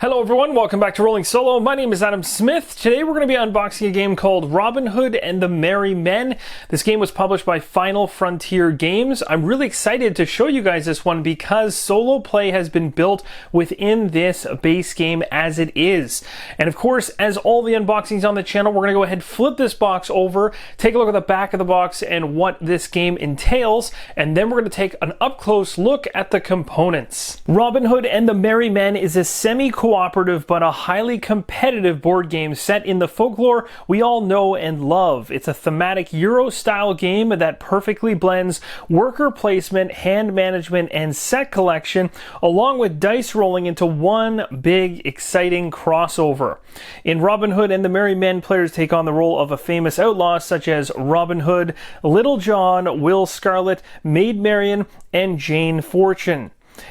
Hello everyone, welcome back to Rolling Solo. My name is Adam Smith. Today we're going to be unboxing a game called Robin Hood and the Merry Men. This game was published by Final Frontier Games. I'm really excited to show you guys this one because solo play has been built within this base game as it is. And of course, as all the unboxings on the channel, we're going to go ahead, flip this box over, take a look at the back of the box and what this game entails, and then we're going to take an up-close look at the components. Robin Hood and the Merry Men is a semi-cooperative but a highly competitive board game set in the folklore we all know and love. It's a thematic Euro-style game that perfectly blends worker placement, hand management, and set collection, along with dice rolling into one big, exciting crossover. In Robin Hood and the Merry Men, players take on the role of a famous outlaw such as Robin Hood, Little John, Will Scarlet, Maid Marian, and Jane Fortune.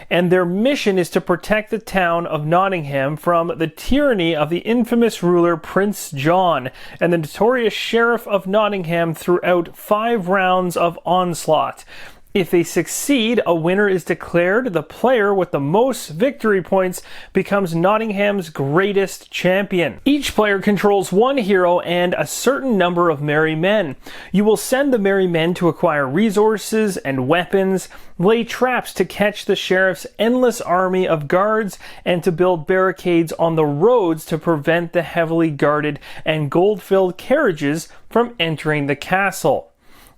And their mission is to protect the town of Nottingham from the tyranny of the infamous ruler Prince John and the notorious Sheriff of Nottingham throughout 5 rounds of onslaught. If they succeed, a winner is declared. The player with the most victory points becomes Nottingham's greatest champion. Each player controls one hero and a certain number of merry men. You will send the merry men to acquire resources and weapons, lay traps to catch the sheriff's endless army of guards, and to build barricades on the roads to prevent the heavily guarded and gold-filled carriages from entering the castle.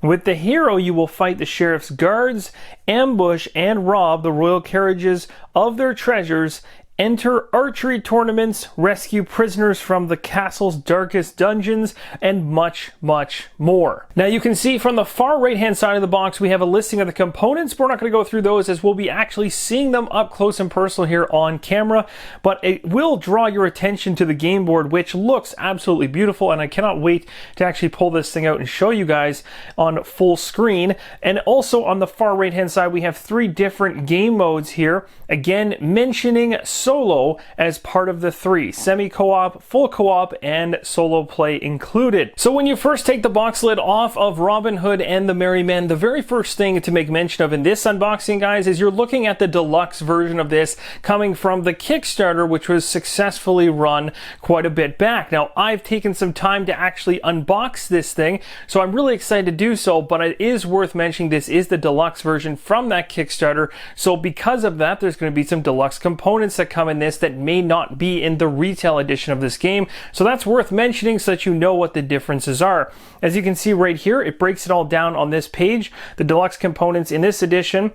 With the hero, you will fight the sheriff's guards, ambush and rob the royal carriages of their treasures, enter archery tournaments, rescue prisoners from the castle's darkest dungeons, and much, much more. Now you can see from the far right hand side of the box we have a listing of the components, but we're not going to go through those as we'll be actually seeing them up close and personal here on camera, but it will draw your attention to the game board, which looks absolutely beautiful, and I cannot wait to actually pull this thing out and show you guys on full screen. And also on the far right hand side we have 3 different game modes here, again mentioning solo as part of the 3: semi-co-op, full co-op, and solo play included. So when you first take the box lid off of Robin Hood and the Merry Men, the very first thing to make mention of in this unboxing, guys, is you're looking at the deluxe version of this coming from the Kickstarter, which was successfully run quite a bit back. Now, I've taken some time to actually unbox this thing, so I'm really excited to do so, but it is worth mentioning this is the deluxe version from that Kickstarter, so because of that, there's going to be some deluxe components that come in this that may not be in the retail edition of this game. So that's worth mentioning so that you know what the differences are. As you can see right here, it breaks it all down on this page. The deluxe components in this edition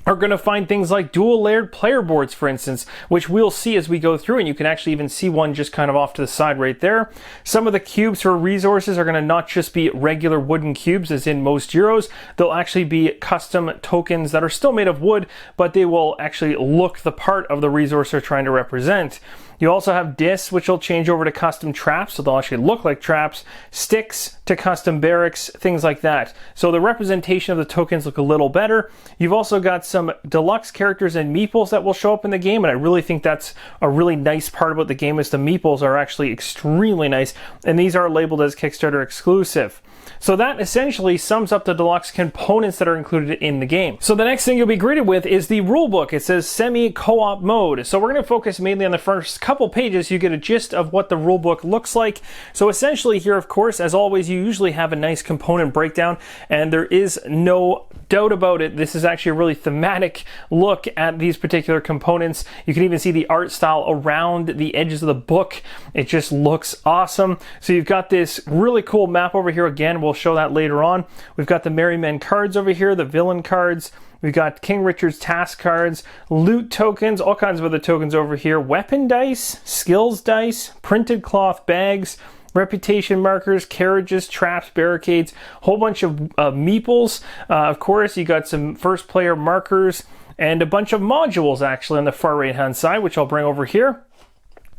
are going to find things like dual layered player boards, for instance, which we'll see as we go through, and you can actually even see one just kind of off to the side right there. Some of the cubes for resources are going to not just be regular wooden cubes as in most Euros, they'll actually be custom tokens that are still made of wood, but they will actually look the part of the resource they're trying to represent. You also have discs, which will change over to custom traps, so they'll actually look like traps, sticks to custom barracks, things like that. So the representation of the tokens look a little better. You've also got some deluxe characters and Meeples that will show up in the game, and I really think that's a really nice part about the game is the Meeples are actually extremely nice, and these are labeled as Kickstarter exclusive. So that essentially sums up the deluxe components that are included in the game. So the next thing you'll be greeted with is the rulebook. It says semi-co-op mode. So we're going to focus mainly on the first couple pages. You get a gist of what the rulebook looks like. So essentially here, of course, as always, you usually have a nice component breakdown, and there is no doubt about it. This is actually a really thematic look at these particular components. You can even see the art style around the edges of the book. It just looks awesome. So you've got this really cool map over here. Again, we'll show that later on. We've got the Merry Men cards over here, the villain cards. We've got King Richard's task cards, loot tokens, all kinds of other tokens over here, weapon dice, skills dice, printed cloth bags, reputation markers, carriages, traps, barricades, whole bunch of Meeples. Of course, you got some first player markers and a bunch of modules actually on the far right hand side, which I'll bring over here.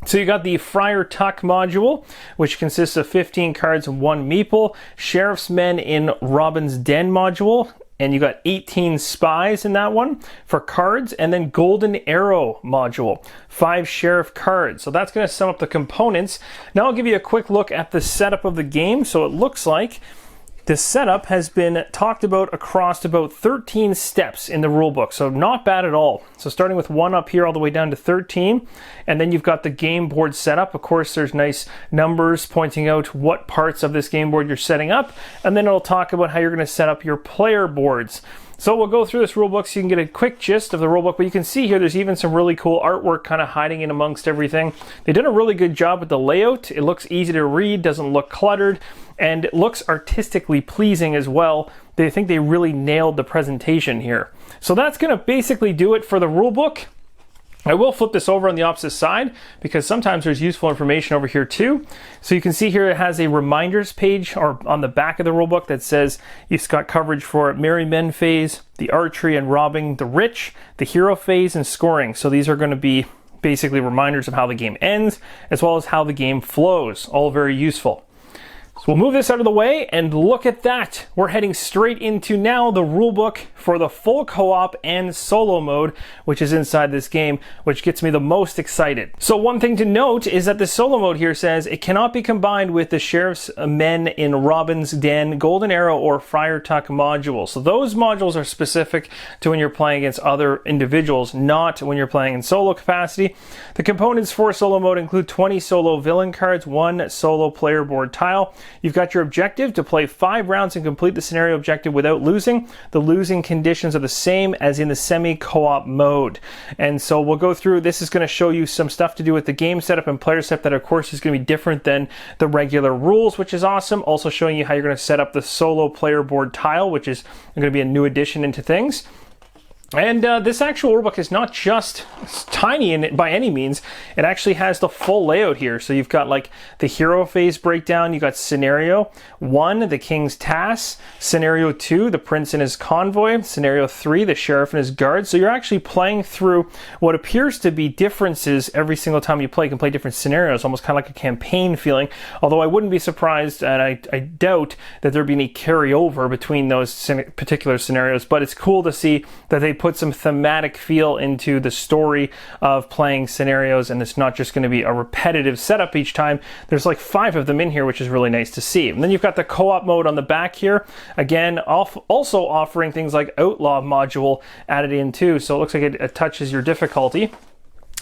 So you got the Friar Tuck module, which consists of 15 cards and 1 Meeple, Sheriff's Men in Robin's Den module, and you got 18 spies in that one for cards, and then Golden Arrow module, 5 sheriff cards. So that's going to sum up the components. Now I'll give you a quick look at the setup of the game. So it looks like This setup has been talked about across about 13 steps in the rulebook, so not bad at all. So starting with 1 up here all the way down to 13, and then you've got the game board setup. Of course, there's nice numbers pointing out what parts of this game board you're setting up, and then it'll talk about how you're going to set up your player boards. So we'll go through this rulebook so you can get a quick gist of the rulebook, but you can see here there's even some really cool artwork kind of hiding in amongst everything. They've done a really good job with the layout. It looks easy to read, doesn't look cluttered, and it looks artistically pleasing as well. They think they really nailed the presentation here. So that's going to basically do it for the rulebook. I will flip this over on the opposite side because sometimes there's useful information over here too. So you can see here it has a reminders page or on the back of the rulebook that says you've got coverage for Merry Men phase, the archery and robbing the rich, the hero phase, and scoring. So these are going to be basically reminders of how the game ends as well as how the game flows. All very useful. So we'll move this out of the way and look at that. We're heading straight into now the rulebook for the full co-op and solo mode, which is inside this game, which gets me the most excited. So one thing to note is that the solo mode here says it cannot be combined with the Sheriff's Men in Robin's Den, Golden Arrow, or Friar Tuck modules. So those modules are specific to when you're playing against other individuals, not when you're playing in solo capacity. The components for solo mode include 20 solo villain cards, 1 solo player board tile. You've got your objective to play 5 rounds and complete the scenario objective without losing. The losing conditions are the same as in the semi-co-op mode. And so we'll go through, this is going to show you some stuff to do with the game setup and player setup that of course is going to be different than the regular rules, which is awesome. Also showing you how you're going to set up the solo player board tile, which is going to be a new addition into things. And this actual rulebook is not just tiny in it by any means. It actually has the full layout here. So you've got like the hero phase breakdown. You've got scenario 1, the king's task. Scenario 2, the prince and his convoy. Scenario 3, the sheriff and his guards. So you're actually playing through what appears to be differences every single time you play. You can play different scenarios, almost kind of like a campaign feeling. Although I wouldn't be surprised, and I doubt that there'd be any carryover between those particular scenarios. But it's cool to see that they put some thematic feel into the story of playing scenarios, and it's not just going to be a repetitive setup each time. There's like 5 of them in here, which is really nice to see. And then you've got the co-op mode on the back here, again also offering things like outlaw module added in too, so it looks like it touches your difficulty.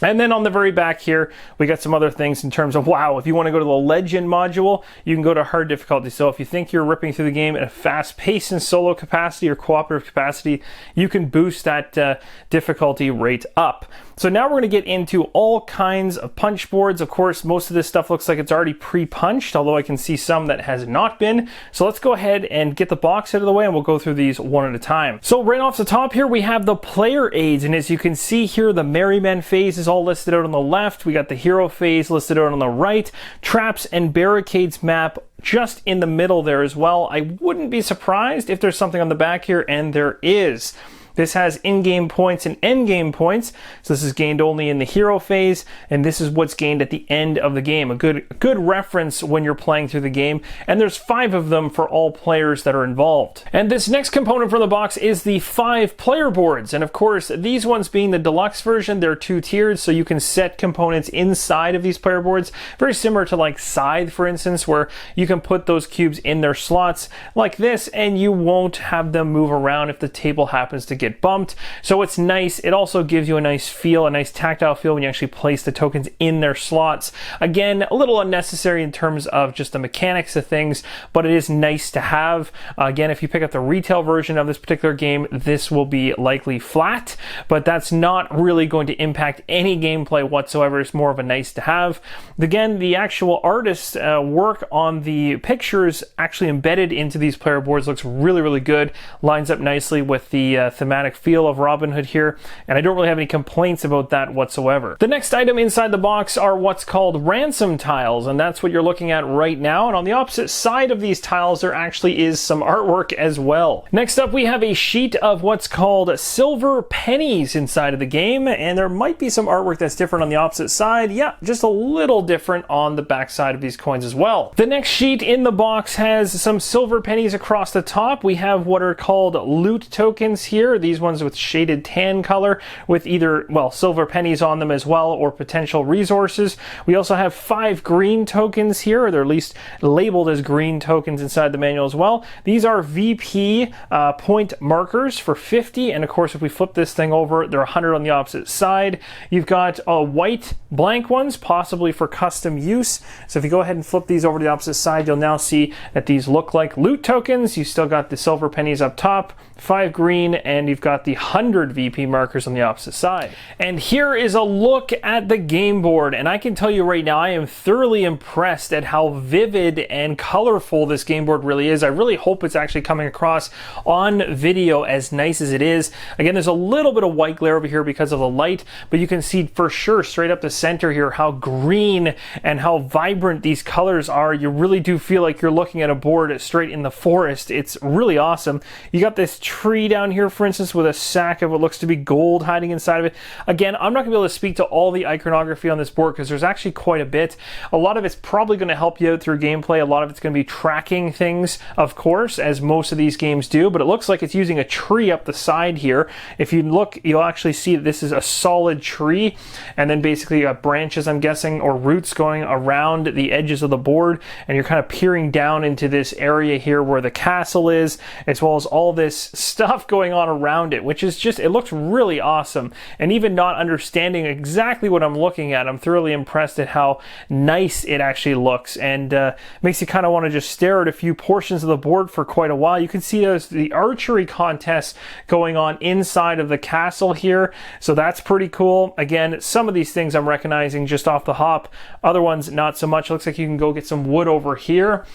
And then on the very back here, we got some other things in terms of, wow, if you want to go to the legend module, you can go to hard difficulty. So if you think you're ripping through the game at a fast pace in solo capacity or cooperative capacity, you can boost that difficulty rate up. So now we're going to get into all kinds of punch boards. Of course, most of this stuff looks like it's already pre-punched, although I can see some that has not been. So let's go ahead and get the box out of the way and we'll go through these one at a time. So right off the top here, we have the player aids. And as you can see here, the Merry Men phase is all listed out on the left. We got the hero phase listed out on the right. Traps and barricades map just in the middle there as well. I wouldn't be surprised if there's something on the back here, and there is. This has in-game points and end-game points. So this is gained only in the hero phase, and this is what's gained at the end of the game. A good reference when you're playing through the game, and there's 5 of them for all players that are involved. And this next component from the box is the 5 player boards, and of course these ones being the deluxe version, they're 2-tiered, so you can set components inside of these player boards, very similar to like Scythe, for instance, where you can put those cubes in their slots like this, and you won't have them move around if the table happens to get bumped. So it's nice. It also gives you a nice feel, a nice tactile feel when you actually place the tokens in their slots. Again, a little unnecessary in terms of just the mechanics of things, but it is nice to have. Again, if you pick up the retail version of this particular game, this will be likely flat, but that's not really going to impact any gameplay whatsoever. It's more of a nice to have. Again, the actual artist's work on the pictures actually embedded into these player boards looks really, really good. Lines up nicely with the thematic feel of Robin Hood here, and I don't really have any complaints about that whatsoever. The next item inside the box are what's called Ransom Tiles, and that's what you're looking at right now. And on the opposite side of these tiles, there actually is some artwork as well. Next up, we have a sheet of what's called silver pennies inside of the game, and there might be some artwork that's different on the opposite side. Yeah, just a little different on the back side of these coins as well. The next sheet in the box has some silver pennies across the top. We have what are called loot tokens here. these ones with shaded tan color with either, well, silver pennies on them as well, or potential resources. We also have 5 green tokens here, or they're at least labeled as green tokens inside the manual as well. These are VP point markers for 50, and of course if we flip this thing over, they're 100 on the opposite side. You've got white blank ones, possibly for custom use. So if you go ahead and flip these over to the opposite side, you'll now see that these look like loot tokens. You still got the silver pennies up top, 5 green, and you've got the 100 VP markers on the opposite side. And here is a look at the game board, and I can tell you right now I am thoroughly impressed at how vivid and colorful this game board really is. I really hope it's actually coming across on video as nice as it is. Again, there's a little bit of white glare over here because of the light, but you can see for sure straight up the center here how green and how vibrant these colors are. You really do feel like you're looking at a board straight in the forest. It's really awesome. You got this tree down here, for instance, with a sack of what looks to be gold hiding inside of it. Again, I'm not going to be able to speak to all the iconography on this board because there's actually quite a bit. A lot of it's probably going to help you out through gameplay. A lot of it's going to be tracking things, of course, as most of these games do, but it looks like it's using a tree up the side here. If you look, you'll actually see that this is a solid tree, and then basically you got branches, I'm guessing, or roots going around the edges of the board, and you're kind of peering down into this area here where the castle is, as well as all this stuff going on around it, which is just, it looks really awesome. And even not understanding exactly what I'm looking at, I'm thoroughly impressed at how nice it actually looks, and makes you kind of want to just stare at a few portions of the board for quite a while. You can see there's the archery contest going on inside of the castle here, so that's pretty cool. Again, some of these things I'm recognizing just off the hop, other ones not so much. Looks like you can go get some wood over here,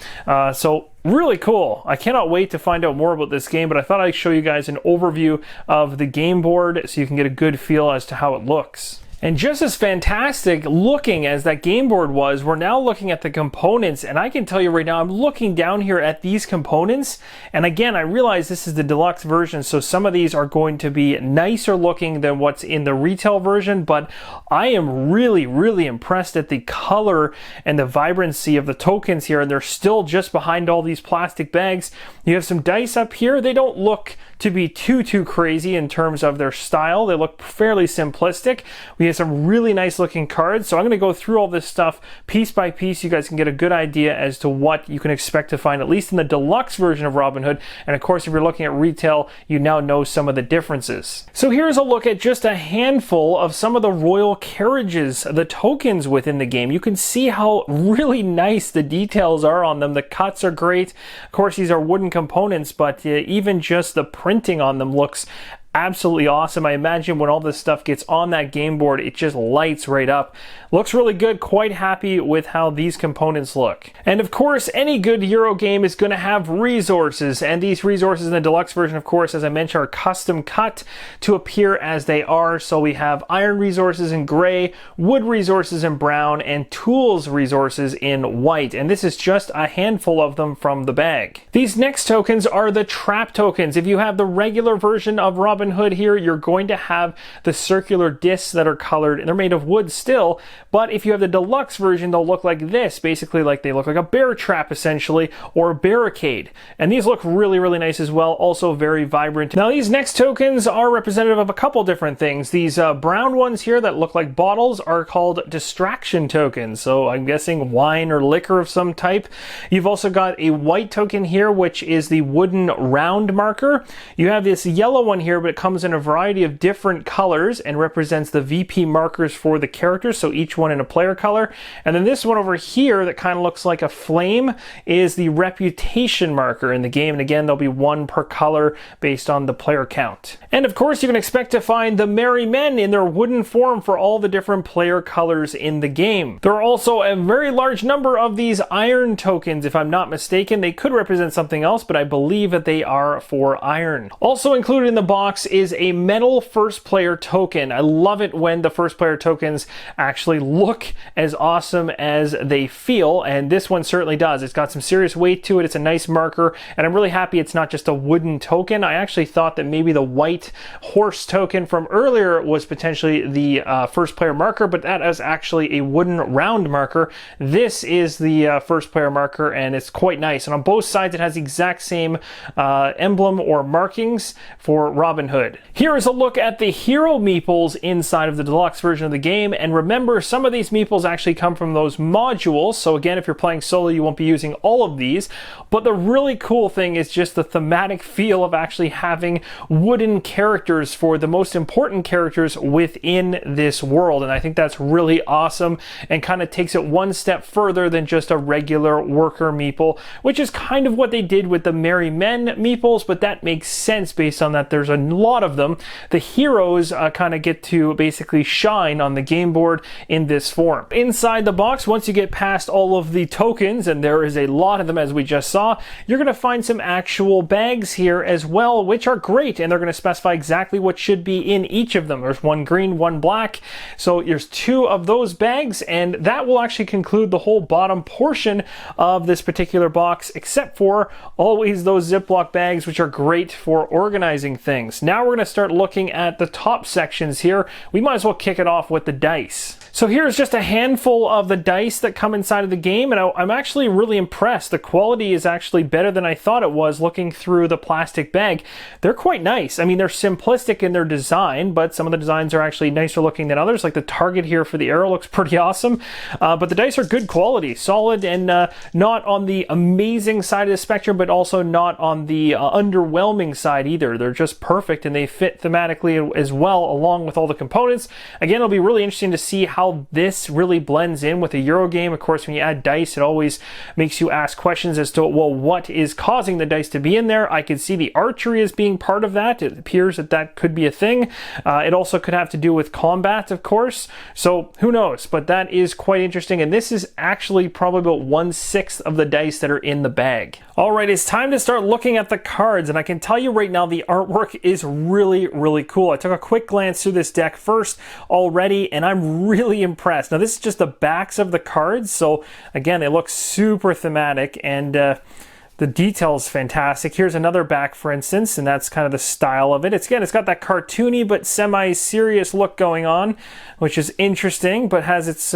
so really cool. I cannot wait to find out more about this game, but I thought I'd show you guys an overview of the game board so you can get a good feel as to how it looks. And just as fantastic looking as that game board was, we're now looking at the components, and I can tell you right now, I'm looking down here at these components, and again, I realize this is the deluxe version, so some of these are going to be nicer looking than what's in the retail version, but I am really, really impressed at the color and the vibrancy of the tokens here, and they're still just behind all these plastic bags. You have some dice up here. They don't look to be too crazy in terms of their style. They look fairly simplistic. We have some really nice looking cards, so I'm going to go through all this stuff piece by piece. You guys can get a good idea as to what you can expect to find, at least in the deluxe version of Robin Hood. And of course, if you're looking at retail, you now know some of the differences. So here's a look at just a handful of some of the royal carriages, the tokens within the game. You can see how really nice the details are on them. The cuts are great. Of course, these are wooden components, but even just the printing on them looks absolutely awesome. I imagine when all this stuff gets on that game board, it just lights right up. Looks really good. Quite happy with how these components look. And of course, any good Euro game is going to have resources, and these resources in the deluxe version, of course, as I mentioned, are custom cut to appear as they are. So we have iron resources in gray, wood resources in brown, and tools resources in white. And this is just a handful of them from the bag. These next tokens are the trap tokens. If you have the regular version of Robin Hood here, you're going to have the circular discs that are colored, and they're made of wood still, but if you have the deluxe version, they'll look like this, basically like they look like a bear trap essentially, or a barricade. And these look really, really nice as well, also very vibrant. Now these next tokens are representative of a couple different things. These brown ones here that look like bottles are called distraction tokens, so I'm guessing wine or liquor of some type. You've also got a white token here, which is the wooden round marker. You have this yellow one here, but it comes in a variety of different colors and represents the VP markers for the characters, so each one in a player color. And then this one over here that kind of looks like a flame is the reputation marker in the game, and again, there'll be one per color based on the player count. And of course, you can expect to find the merry men in their wooden form for all the different player colors in the game. There are also a very large number of these iron tokens, if I'm not mistaken. They could represent something else, but I believe that they are for iron. Also included in the box is a metal first player token. I love it when the first player tokens actually look as awesome as they feel, and this one certainly does. It's got some serious weight to it. It's a nice marker, and I'm really happy it's not just a wooden token. I actually thought that maybe the white horse token from earlier was potentially the first player marker, but that is actually a wooden round marker. This is the first player marker, and it's quite nice. And on both sides, it has the exact same emblem or markings for Robin Hood. Here is a look at the hero meeples inside of the deluxe version of the game, and remember, some of these meeples actually come from those modules, so again, if you're playing solo, you won't be using all of these, but the really cool thing is just the thematic feel of actually having wooden characters for the most important characters within this world, and I think that's really awesome and kind of takes it one step further than just a regular worker meeple, which is kind of what they did with the Merry Men meeples, but that makes sense based on that there's a lot of them. The heroes kind of get to basically shine on the game board in this form. Inside the box, once you get past all of the tokens, and there is a lot of them as we just saw, you're going to find some actual bags here as well, which are great, and they're going to specify exactly what should be in each of them. There's one green, one black, so there's 2 of those bags, and that will actually conclude the whole bottom portion of this particular box, except for always those Ziploc bags, which are great for organizing things. Now we're going to start looking at the top sections here. We might as well kick it off with the dice. So here's just a handful of the dice that come inside of the game, and I'm actually really impressed. The quality is actually better than I thought it was looking through the plastic bag. They're quite nice. I mean, they're simplistic in their design, but some of the designs are actually nicer looking than others. Like the target here for the arrow looks pretty awesome, but the dice are good quality, solid, and not on the amazing side of the spectrum, but also not on the underwhelming side either. They're just perfect, and they fit thematically as well along with all the components. Again, it'll be really interesting to see how this really blends in with a Euro game. Of course, when you add dice, it always makes you ask questions as to, well, what is causing the dice to be in there? I could see the archery as being part of that. It appears that that could be a thing. It also could have to do with combat, of course. So who knows? But that is quite interesting. And this is actually probably about 1/6 of the dice that are in the bag. All right, it's time to start looking at the cards. And I can tell you right now, the artwork is really, really cool. I took a quick glance through this deck first already, and I'm really impressed. Now, this is just the backs of the cards. So again, they look super thematic, and the detail's fantastic. Here's another back, for instance, and that's kind of the style of it. It's got that cartoony but semi-serious look going on, which is interesting, but has its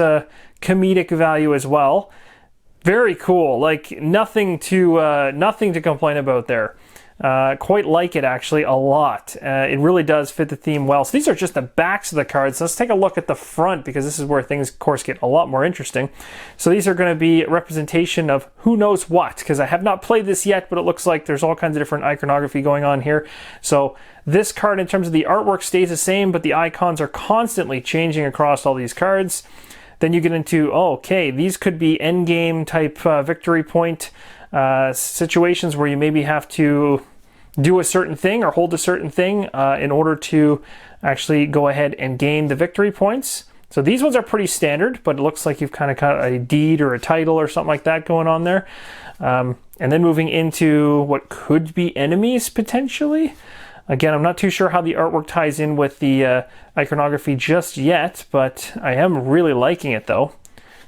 comedic value as well. Very cool. Like nothing to complain about there. Quite like it actually a lot. It really does fit the theme well. So these are just the backs of the cards. Let's take a look at the front, because this is where things, of course, get a lot more interesting. So these are going to be a representation of who knows what, because I have not played this yet, but it looks like there's all kinds of different iconography going on here. So this card, in terms of the artwork, stays the same, but the icons are constantly changing across all these cards. Then you get into, oh, okay, these could be endgame type victory point situations where you maybe have to do a certain thing or hold a certain thing in order to actually go ahead and gain the victory points. So these ones are pretty standard, but it looks like you've kind of got a deed or a title or something like that going on there. And then moving into what could be enemies potentially. Again, I'm not too sure how the artwork ties in with the iconography just yet, but I am really liking it though.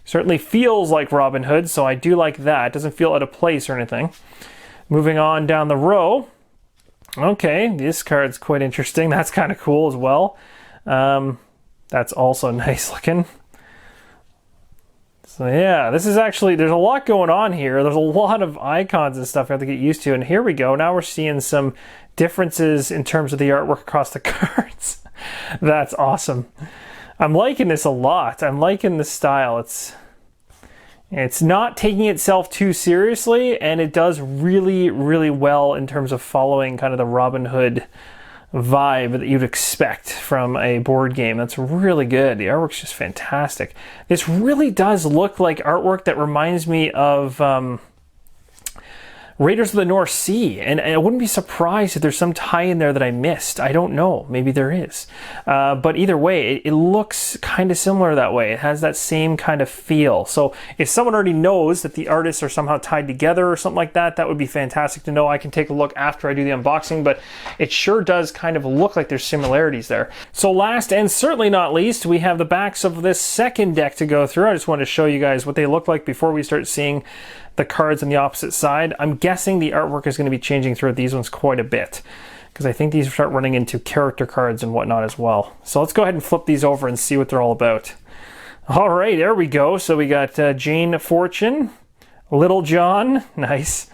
Certainly feels like Robin Hood, so I do like that. It doesn't feel out of place or anything. Moving on down the row. Okay, this card's quite interesting. That's kind of cool as well. That's also nice looking. So yeah, this is actually, there's a lot going on here. There's a lot of icons and stuff I have to get used to. And here we go. Now we're seeing some differences in terms of the artwork across the cards. That's awesome. I'm liking this a lot. I'm liking the style. It's not taking itself too seriously, and it does really, really well in terms of following kind of the Robin Hood vibe that you'd expect from a board game. That's really good. The artwork's just fantastic. This really does look like artwork that reminds me of Raiders of the North Sea, and I wouldn't be surprised if there's some tie in there that I missed. I don't know. Maybe there is. But either way, it looks kind of similar that way. It has that same kind of feel. So if someone already knows that the artists are somehow tied together or something like that, that would be fantastic to know. I can take a look after I do the unboxing, but it sure does kind of look like there's similarities there. So last and certainly not least, we have the backs of this second deck to go through. I just wanted to show you guys what they look like before we start seeing the cards on the opposite side. I'm guessing the artwork is going to be changing throughout these ones quite a bit, because I think these start running into character cards and whatnot as well. So let's go ahead and flip these over and see what they're all about. All right, there we go. So we got Jane Fortune, Little John, nice,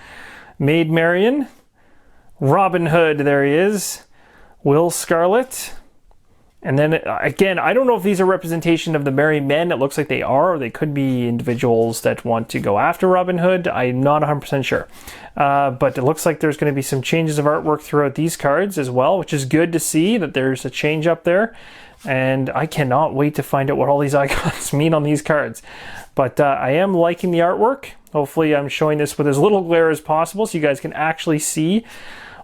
Maid Marian, Robin Hood, there he is, Will Scarlet. And then again, I don't know if these are representation of the Merry Men. It looks like they are, or they could be individuals that want to go after Robin Hood. I'm not 100% sure. But it looks like there's going to be some changes of artwork throughout these cards as well, which is good to see that there's a change up there. And I cannot wait to find out what all these icons mean on these cards. But I am liking the artwork. Hopefully I'm showing this with as little glare as possible so you guys can actually see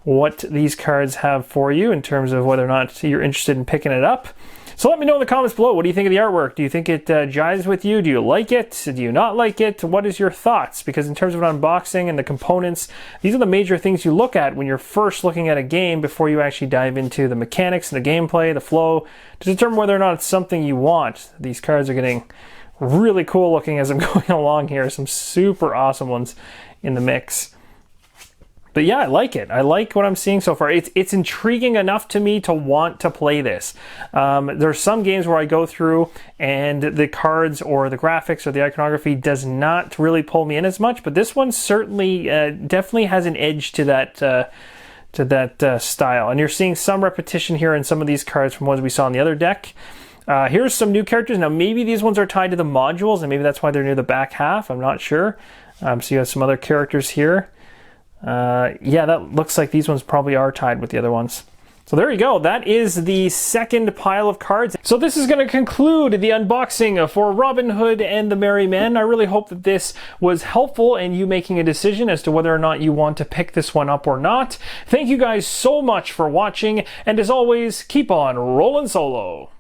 what these cards have for you in terms of whether or not you're interested in picking it up. So let me know in the comments below. What do you think of the artwork? Do you think it jives with you? Do you like it? Do you not like it? What is your thoughts? Because in terms of an unboxing and the components, these are the major things you look at when you're first looking at a game before you actually dive into the mechanics and the gameplay, the flow, to determine whether or not it's something you want. These cards are getting really cool looking as I'm going along here. Some super awesome ones in the mix. But yeah, I like it. I like what I'm seeing so far. It's intriguing enough to me to want to play this. There's some games where I go through and the cards or the graphics or the iconography does not really pull me in as much, but this one certainly definitely has an edge to that style. And you're seeing some repetition here in some of these cards from ones we saw in the other deck. Here's some new characters. Now maybe these ones are tied to the modules and maybe that's why they're near the back half. I'm not sure. So you have some other characters here. Yeah, that looks like these ones probably are tied with the other ones. So there you go. That is the second pile of cards. So this is going to conclude the unboxing for Robin Hood and the Merry Men. I really hope that this was helpful in you making a decision as to whether or not you want to pick this one up or not. Thank you guys so much for watching, and as always, keep on rolling solo.